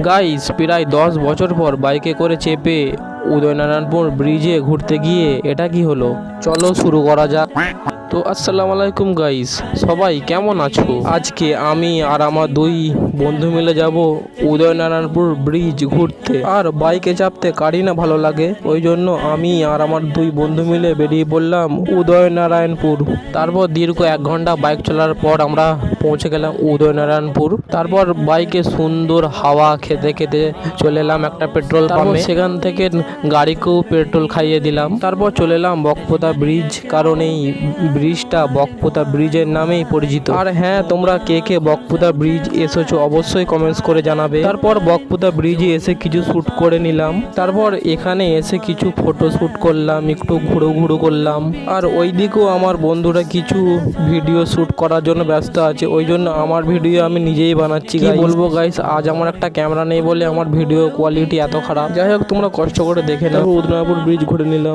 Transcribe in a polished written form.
Guys, প্রায় 10 বছর পর বাইকে করে চেপে উদয়নারায়ণপুর ব্রিজে ঘুরতে গিয়ে এটা কি হলো? চলো শুরু করা যাক। তো আসসালামু আলাইকুম গাইস, সবাই কেমন আছো? আজকে আমি আর আমার দুই বন্ধু মিলে যাব উদয়নারায়ণপুর ব্রিজ ঘুরতে। আর বাইকে চাপতে কারই না ভালো লাগে, ওই জন্য আমি আর আমার দুই বন্ধু মিলে বেরিয়ে পড়লাম উদয়নারায়ণপুর। তারপর দীর্ঘ 1 ঘন্টা বাইক চলার পর আমরা পৌঁছে গেলাম উদয়নারায়ণপুর। তারপর বাইকে সুন্দর হাওয়া খেতে খেতে চলে এলাম একটা পেট্রোল পাম্পে। সেখান থেকে গাড়িকেও পেট্রোল খাইয়ে দিলাম। তারপর চলে এলাম বকপোতা ব্রিজ, কারণ এই ব্রিজটা বকপোতা ব্রিজের নামেই পরিচিত। আর হ্যাঁ, তোমরা কে কে বকপোতা ব্রিজ এসেছো অবশ্যই কমেন্টস করে জানাবে। তারপর বকপোতা ব্রিজে এসে কিছু শ্যুট করে নিলাম। তারপর এখানে এসে কিছু ফটো শ্যুট করলাম, একটু ঘুরো করলাম। আর ওই দিকেও আমার বন্ধুরা কিছু ভিডিও শ্যুট করার জন্য ব্যস্ত আছে, ওই জন্য আমার ভিডিও আমি নিজেই বানাচ্ছি। কি বলবো গাইস, আজ আমার একটা ক্যামেরা নেই বলে আমার ভিডিও কোয়ালিটি এত খারাপ। যাই হোক, তোমরা কষ্ট করে দেখে নাও। উদয়নারায়ণপুর ব্রিজ ঘুরে নিলাম।